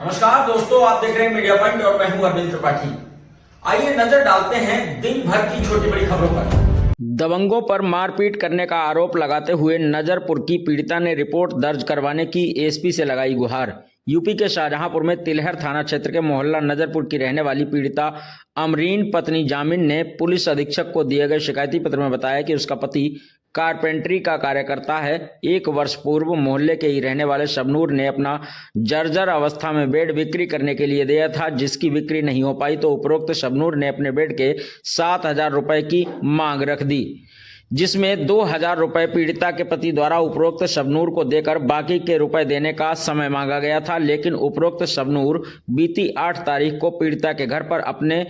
नमस्कार दोस्तों, आप देख रहे हैं मीडिया पॉइंट और मैं हूं अरविंद त्रिपाठी। आइए नजर डालते हैं दिन भर की छोटी बड़ी खबरों पर। दबंगों पर मारपीट करने का आरोप लगाते हुए नजरपुर की पीड़िता ने रिपोर्ट दर्ज करवाने की एसपी से लगाई गुहार। यूपी के शाहजहांपुर में तिलहर थाना क्षेत्र के मोहल्ला नजरपुर की रहने वाली पीड़िता अमरीन पत्नी जामिन ने पुलिस अधीक्षक को दिए गए शिकायती पत्र में बताया कि उसका पति कारपेंटरी का कार्य करता है। 1 वर्ष पूर्व मोहल्ले के ही रहने वाले शबनूर ने अपना जर्जर अवस्था में बेड बिक्री करने के लिए दिया था, जिसकी बिक्री नहीं हो पाई तो उपरोक्त शबनूर ने अपने बेड के 7,000 रुपए की मांग रख दी, जिसमें 2,000 रुपए पीड़िता के पति द्वारा उपरोक्त शबनूर को देकर बाकी के रुपए देने का समय मांगा गया था। लेकिन उपरोक्त शबनूर बीती 8 तारीख को पीड़िता के घर पर अपने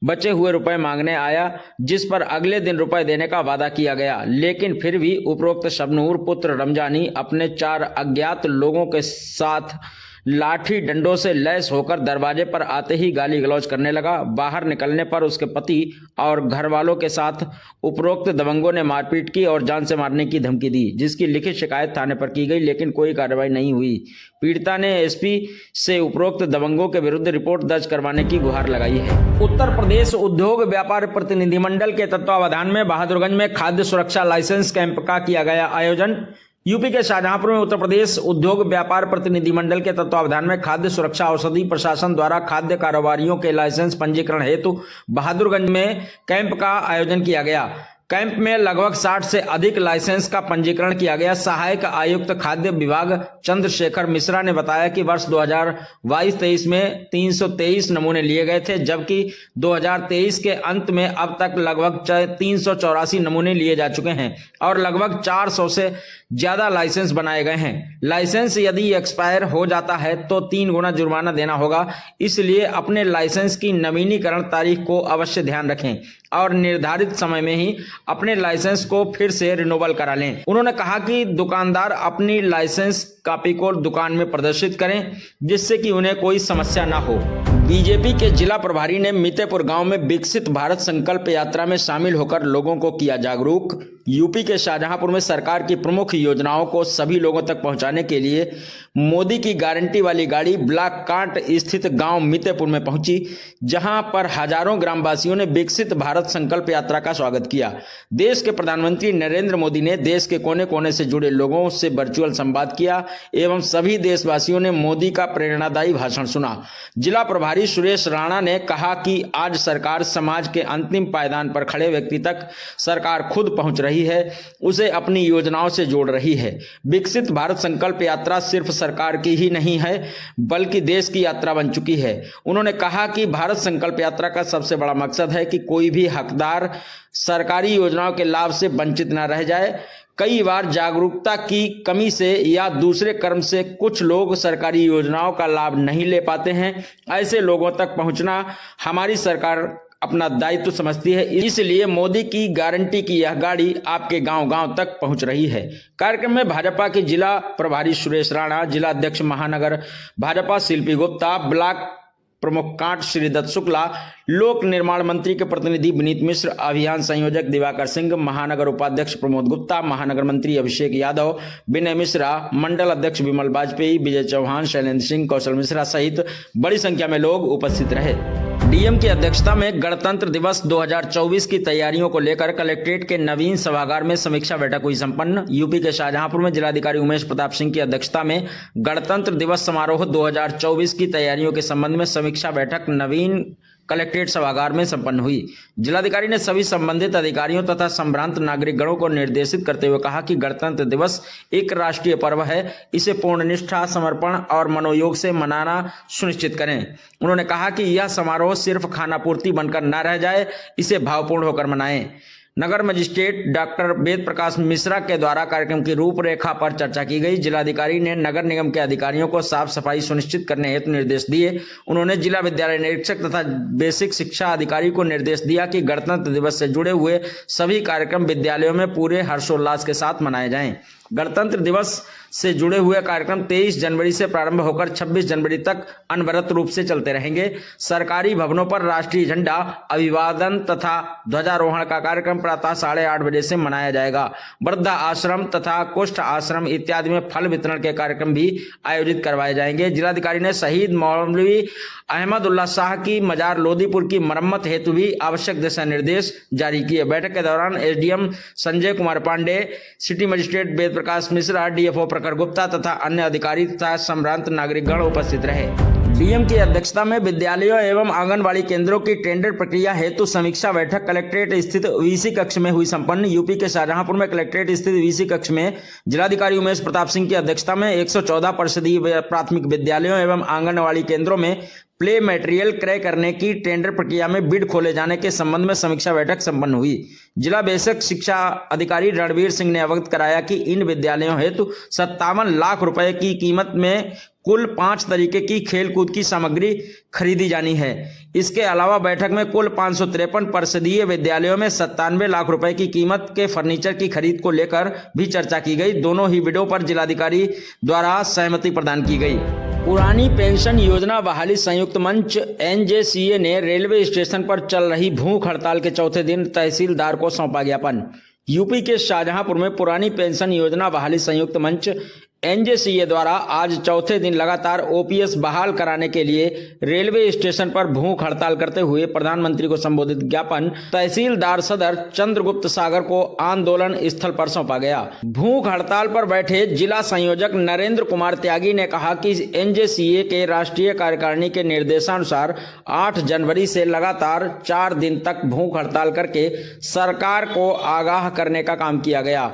बचे हुए रुपए मांगने आया, जिस पर अगले दिन रुपए देने का वादा किया गया। लेकिन फिर भी उपरोक्त शबनूर पुत्र रमजानी अपने 4 अज्ञात लोगों के साथ लाठी डंडों से लैस होकर दरवाजे पर आते ही गाली गलौज करने लगा। बाहर निकलने पर उसके पति और घर वालों के साथ उपरोक्त दबंगों ने मारपीट की और जान से मारने की धमकी दी, जिसकी लिखित शिकायत थाने पर की गई, लेकिन कोई कार्रवाई नहीं हुई। पीड़िता ने एसपी से उपरोक्त दबंगों के विरुद्ध रिपोर्ट दर्ज करवाने की गुहार लगाई है। उत्तर प्रदेश उद्योग व्यापार प्रतिनिधिमंडल के तत्वावधान में बहादुरगंज में खाद्य सुरक्षा लाइसेंस कैंप का किया गया आयोजन। यूपी के शाहजहांपुर में उत्तर प्रदेश उद्योग व्यापार प्रतिनिधिमंडल के तत्वावधान में खाद्य सुरक्षा औषधि प्रशासन द्वारा खाद्य कारोबारियों के लाइसेंस पंजीकरण हेतु बहादुरगंज में कैंप का आयोजन किया गया। कैंप में लगभग 60 से अधिक लाइसेंस का पंजीकरण किया गया। सहायक आयुक्त खाद्य विभाग चंद्रशेखर मिश्रा ने बताया कि वर्ष 2022-23 में 323 नमूने लिए गए थे, जबकि 2023 के अंत में अब तक लगभग 384 नमूने लिए जा चुके हैं और लगभग 400 से ज्यादा लाइसेंस बनाए गए हैं। लाइसेंस यदि एक्सपायर हो जाता है तो 3 गुना जुर्माना देना होगा, इसलिए अपने लाइसेंस की नवीनीकरण तारीख को अवश्य ध्यान रखें और निर्धारित समय में ही अपने लाइसेंस को फिर से रिन्यूअल करा लें। उन्होंने कहा कि दुकानदार अपनी लाइसेंस कॉपी को दुकान में प्रदर्शित करें, जिससे कि उन्हें कोई समस्या ना हो। बीजेपी के जिला प्रभारी ने मितेपुर गांव में विकसित भारत संकल्प यात्रा में शामिल होकर लोगों को किया जागरूक। यूपी के शाहजहांपुर में सरकार की प्रमुख योजनाओं को सभी लोगों तक पहुंचाने के लिए मोदी की गारंटी वाली गाड़ी ब्लॉक कांट स्थित गांव मितेपुर में पहुंची, जहां पर हजारों ग्रामवासियों ने विकसित भारत संकल्प यात्रा का स्वागत किया। देश के प्रधानमंत्री नरेंद्र मोदी ने देश के कोने कोने से जुड़े लोगों से वर्चुअल संवाद किया एवं सभी देशवासियों ने मोदी का प्रेरणादायी भाषण सुना। जिला प्रभारी सुरेश राणा ने कहा कि आज सरकार समाज के अंतिम पायदान पर खड़े व्यक्ति तक सरकार खुद पहुंच रही है, उसे अपनी योजनाओं से जोड़ रही है। विकसित भारत संकल्प यात्रा सिर्फ सरकार की ही नहीं है, बल्कि देश की यात्रा बन चुकी है। उन्होंने कहा कि भारत संकल्प यात्रा का सबसे बड़ा मकसद है कि कोई भी हकदार सरकारी योजनाओं के लाभ से वंचित न रह जाए। कई बार जागरूकता की कमी से या दूसरे कर्म से कुछ लोग सरकारी योजनाओं का लाभ नहीं ले पाते हैं। ऐसे लोगों तक पहुंचना हमारी सरकार अपना दायित्व समझती है, इसलिए मोदी की गारंटी की यह गाड़ी आपके गांव-गांव तक पहुंच रही है। कार्यक्रम में भाजपा के जिला प्रभारी सुरेश राणा, जिला अध्यक्ष महानगर भाजपा शिल्पी गुप्ता, ब्लॉक प्रमुख कांट श्रीदत्त शुक्ला, लोक निर्माण मंत्री के प्रतिनिधि विनीत मिश्र, अभियान संयोजक दिवाकर सिंह, महानगर उपाध्यक्ष प्रमोद गुप्ता, महानगर मंत्री अभिषेक यादव, विनय मिश्रा, मंडल अध्यक्ष विमल वाजपेयी, विजय चौहान, शैलेंद्र सिंह, कौशल मिश्रा सहित बड़ी संख्या में लोग उपस्थित रहे। डीएम की अध्यक्षता में गणतंत्र दिवस 2024 की तैयारियों को लेकर कलेक्ट्रेट के नवीन सभागार में समीक्षा बैठक हुई संपन्न। यूपी के शाहजहांपुर में जिलाधिकारी उमेश प्रताप सिंह की अध्यक्षता में गणतंत्र दिवस समारोह 2024 की तैयारियों के संबंध में समीक्षा बैठक नवीन कलेक्ट्रेट सभागार में संपन्न हुई। जिलाधिकारी ने सभी संबंधित अधिकारियों तथा संभ्रांत नागरिक गणों को निर्देशित करते हुए कहा कि गणतंत्र दिवस एक राष्ट्रीय पर्व है, इसे पूर्ण निष्ठा, समर्पण और मनोयोग से मनाना सुनिश्चित करें। उन्होंने कहा कि यह समारोह सिर्फ खानापूर्ति बनकर न रह जाए, इसे भावपूर्ण होकर मनाएं। नगर मजिस्ट्रेट डॉक्टर वेद प्रकाश मिश्रा के द्वारा कार्यक्रम की रूपरेखा पर चर्चा की गई। जिलाधिकारी ने नगर निगम के अधिकारियों को साफ सफाई सुनिश्चित करने हेतु निर्देश दिए। उन्होंने जिला विद्यालय निरीक्षक तथा बेसिक शिक्षा अधिकारी को निर्देश दिया कि गणतंत्र दिवस से जुड़े हुए सभी कार्यक्रम विद्यालयों में पूरे हर्षोल्लास के साथ मनाए जाएं। गणतंत्र दिवस से जुड़े हुए कार्यक्रम 23 जनवरी से प्रारंभ होकर 26 जनवरी तक अनवरत रूप से चलते रहेंगे। सरकारी भवनों पर राष्ट्रीय झंडा, अभिवादन तथा ध्वजारोहण का कार्यक्रम प्रातः 8:30 बजे से मनाया जाएगा। वृद्धा आश्रम तथा कुष्ठ आश्रम इत्यादि में फल वितरण के कार्यक्रम भी आयोजित करवाए जाएंगे। जिलाधिकारी ने शहीद मौलवी अहमदुल्ला शाह की मजार लोदीपुर की मरम्मत हेतु भी आवश्यक दिशा निर्देश जारी किए। बैठक के दौरान SDM Sanjay Kumar Pande, city magistrate Ved Prakash Mishra, DFO Prakhar Gupta तथा अन्य अधिकारी तथा सम्भ्रांत नागरिकगण उपस्थित रहे। डीएम की अध्यक्षता में विद्यालयों एवं आंगनबाड़ी केंद्रों की टेंडर प्रक्रिया हेतु समीक्षा बैठक कलेक्ट्रेट स्थित वीसी कक्ष में हुई संपन्न। यूपी के शाहजहांपुर में कलेक्ट्रेट स्थित वीसी कक्ष में जिलाधिकारी उमेश प्रताप सिंह की अध्यक्षता में 114 परिषदीय प्राथमिक विद्यालयों एवं आंगनबाड़ी केंद्रों में प्ले मटेरियल क्रय करने की टेंडर प्रक्रिया में बिड खोले जाने के संबंध में समीक्षा बैठक संपन्न हुई। जिला बेसिक शिक्षा अधिकारी रणवीर सिंह ने अवगत कराया कि इन विद्यालयों हेतु 57 लाख रुपए की कीमत में कुल 5 तरीके की खेलकूद की सामग्री खरीदी जानी है। इसके अलावा बैठक में कुल 553 परिषदीय विद्यालयों में 97 लाख रुपए की कीमत के फर्नीचर की खरीद को लेकर भी चर्चा की गई। दोनों ही बिडों पर जिलाधिकारी द्वारा सहमति प्रदान की गई। पुरानी पेंशन योजना बहाली संयुक्त मंच एनजेसीए ने रेलवे स्टेशन पर चल रही भूख हड़ताल के चौथे दिन तहसीलदार को सौंपा ज्ञापन। यूपी के शाहजहांपुर में पुरानी पेंशन योजना बहाली संयुक्त मंच एनजेसीए द्वारा आज चौथे दिन लगातार ओपीएस बहाल कराने के लिए रेलवे स्टेशन पर भूख हड़ताल करते हुए प्रधानमंत्री को संबोधित ज्ञापन तहसीलदार सदर चंद्रगुप्त सागर को आंदोलन स्थल पर सौंपा गया। भूख हड़ताल पर बैठे जिला संयोजक नरेंद्र कुमार त्यागी ने कहा कि एनजेसीए के राष्ट्रीय कार्यकारिणी के निर्देशानुसार 8 जनवरी से लगातार 4 दिन तक भूख हड़ताल करके सरकार को आगाह करने का काम किया गया।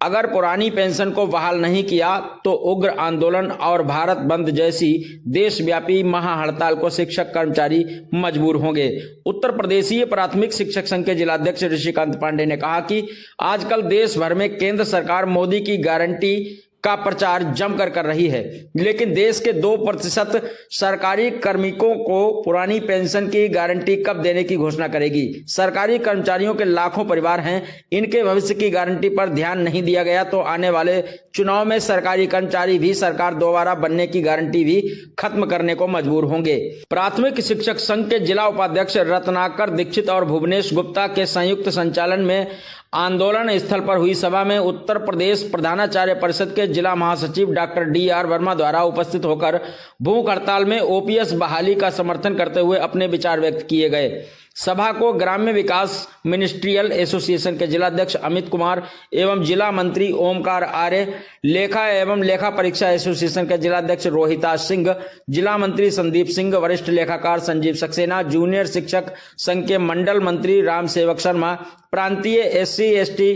अगर पुरानी पेंशन को बहाल नहीं किया तो उग्र आंदोलन और भारत बंद जैसी देशव्यापी महाहड़ताल को शिक्षक कर्मचारी मजबूर होंगे। उत्तर प्रदेशीय प्राथमिक शिक्षक संघ के जिलाध्यक्ष ऋषिकांत पांडे ने कहा कि आजकल देश भर में केंद्र सरकार मोदी की गारंटी का प्रचार जमकर कर रही है, लेकिन देश के 2% सरकारी कार्मिकों को पुरानी पेंशन की गारंटी कब देने की घोषणा करेगी। सरकारी कर्मचारियों के लाखों परिवार हैं, इनके भविष्य की गारंटी पर ध्यान नहीं दिया गया तो आने वाले चुनाव में सरकारी कर्मचारी भी सरकार दोबारा बनने की गारंटी भी खत्म करने को मजबूर होंगे। प्राथमिक शिक्षक संघ के जिला उपाध्यक्ष रत्नाकर दीक्षित और भुवनेश गुप्ता के संयुक्त संचालन में आंदोलन स्थल पर हुई सभा में उत्तर प्रदेश प्रधानाचार्य परिषद के जिला महासचिव डॉक्टर डीआर वर्मा द्वारा उपस्थित होकर भूख हड़ताल में ओपीएस बहाली का समर्थन करते हुए अपने विचार व्यक्त किए गए। सभा को ग्राम्य विकास मिनिस्ट्रियल एसोसिएशन के जिलाध्यक्ष अमित कुमार एवं जिला मंत्री ओमकार आर्य, लेखा एवं लेखा परीक्षा एसोसिएशन के जिलाध्यक्ष रोहिता सिंह, जिला मंत्री संदीप सिंह, वरिष्ठ लेखाकार संजीव सक्सेना, जूनियर शिक्षक संघ के मंडल मंत्री राम सेवक शर्मा, प्रांतीय SC/ST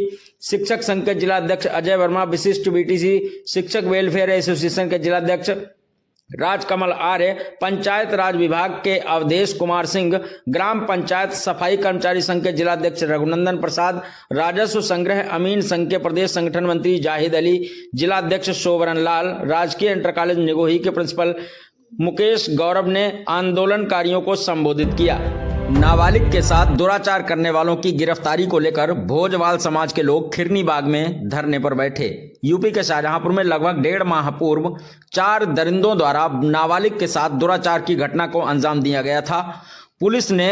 शिक्षक संघ के जिलाध्यक्ष अजय वर्मा, विशिष्ट बीटीसी शिक्षक वेलफेयर एसोसिएशन के जिलाध्यक्ष राजकमल आर्य, पंचायत राज विभाग के अवधेश कुमार सिंह, ग्राम पंचायत सफाई कर्मचारी संघ के जिलाध्यक्ष रघुनंदन प्रसाद, राजस्व संग्रह अमीन संघ के प्रदेश संगठन मंत्री जाहिद अली, जिलाध्यक्ष शोभरन लाल, राजकीय इंटर कॉलेज निगोही के प्रिंसिपल मुकेश गौरव ने आंदोलनकारियों को संबोधित किया। नाबालिग के साथ दुराचार करने वालों की गिरफ्तारी को लेकर भोजवाल समाज के लोग खिरनी बाग में धरने पर बैठे। यूपी के शाहजहांपुर में लगभग 1.5 माह पूर्व 4 दरिंदों द्वारा नाबालिग के साथ दुराचार की घटना को अंजाम दिया गया था। पुलिस ने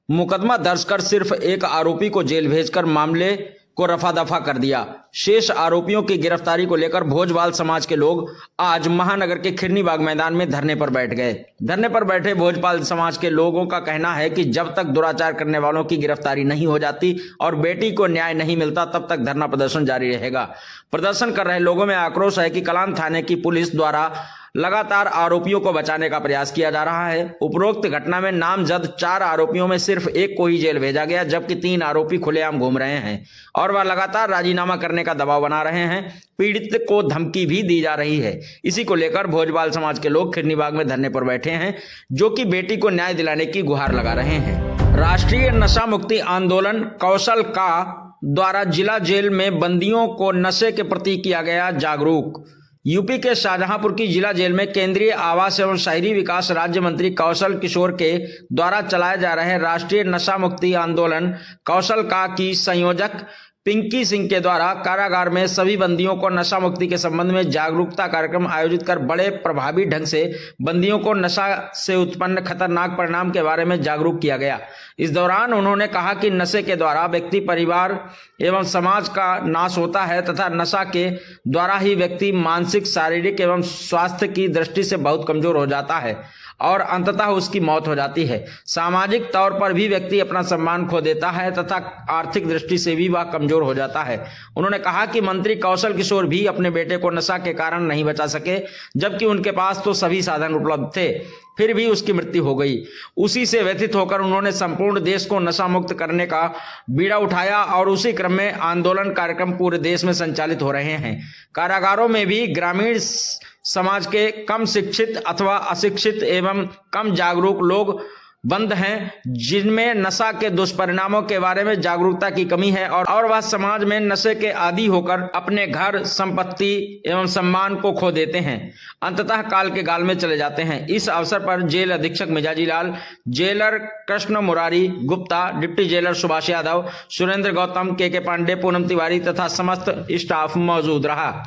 मुकदमा दर्ज कर सिर्फ एक आरोपी को जेल भेजकर मामले को रफा दफा कर दिया। शेष आरोपियों की गिरफ्तारी को लेकर भोजवाल समाज के लोग आज महानगर के खिरनी बाग मैदान में धरने पर बैठ गए। धरने पर बैठे भोजपाल समाज के लोगों का कहना है कि जब तक दुराचार करने वालों की गिरफ्तारी नहीं हो जाती और बेटी को न्याय नहीं मिलता तब तक धरना प्रदर्शन जारी रहेगा। प्रदर्शन कर रहे लोगों में आक्रोश है कि कलान थाने की पुलिस द्वारा लगातार आरोपियों को बचाने का प्रयास किया जा रहा है। उपरोक्त घटना में नामजद 4 आरोपियों में सिर्फ एक को ही जेल भेजा गया, जबकि 3 आरोपी खुलेआम घूम रहे हैं और वह लगातार राजीनामा करने का दबाव बना रहे हैं। पीड़ित को धमकी भी दी जा रही है। इसी को लेकर भोजपाल समाज के लोग खिरनी बाग में धरने पर बैठे हैं, जो कि बेटी को न्याय दिलाने की गुहार लगा रहे हैं। राष्ट्रीय नशा मुक्ति आंदोलन कौशल का द्वारा जिला जेल में बंदियों को नशे के प्रति किया गया जागरूक। यूपी के शाहजहांपुर की जिला जेल में केंद्रीय आवास एवं शहरी विकास राज्य मंत्री कौशल किशोर के द्वारा चलाए जा रहे राष्ट्रीय नशा मुक्ति आंदोलन कौशल का की संयोजक पिंकी सिंह के द्वारा कारागार में सभी बंदियों को नशा मुक्ति के संबंध में जागरूकता कार्यक्रम आयोजित कर बड़े प्रभावी ढंग से बंदियों को नशा से उत्पन्न खतरनाक परिणाम के बारे में जागरूक किया गया। इस दौरान उन्होंने कहा कि नशे के द्वारा व्यक्ति, परिवार एवं समाज का नाश होता है तथा नशा के द्वारा ही व्यक्ति मानसिक, शारीरिक एवं स्वास्थ्य की दृष्टि से बहुत कमजोर हो जाता है और अंततः उसकी मौत हो जाती है। सामाजिक तौर पर भी व्यक्ति अपना सम्मान खो देता है तथा आर्थिक दृष्टि से भी वह कमजोर हो जाता है। उन्होंने कहा कि मंत्री कौशल किशोर भी अपने बेटे को नशा के कारण नहीं बचा सके, जबकि उनके पास तो सभी साधन उपलब्ध थे, फिर भी उसकी मृत्यु हो गई। उसी से व्यथित होकर उन्होंने संपूर्ण देश को नशा मुक्त करने का बीड़ा उठाया और उसी क्रम में आंदोलन कार्यक्रम पूरे देश में संचालित हो रहे हैं। कारागारों में भी ग्रामीण समाज के कम शिक्षित अथवा अशिक्षित एवं कम जागरूक लोग बंद हैं, जिनमें नशा के दुष्परिणामों के बारे में जागरूकता की कमी है और वह समाज में नशे के आदी होकर अपने घर, संपत्ति एवं सम्मान को खो देते हैं, अंततः काल के गाल में चले जाते हैं। इस अवसर पर जेल अधीक्षक Mijaji Lal, jailer Krishna Murari Gupta, deputy jailer Subhash Yadav, Surendra Gautam, K Pande, Poonam Tiwari तथा समस्त स्टाफ मौजूद रहा।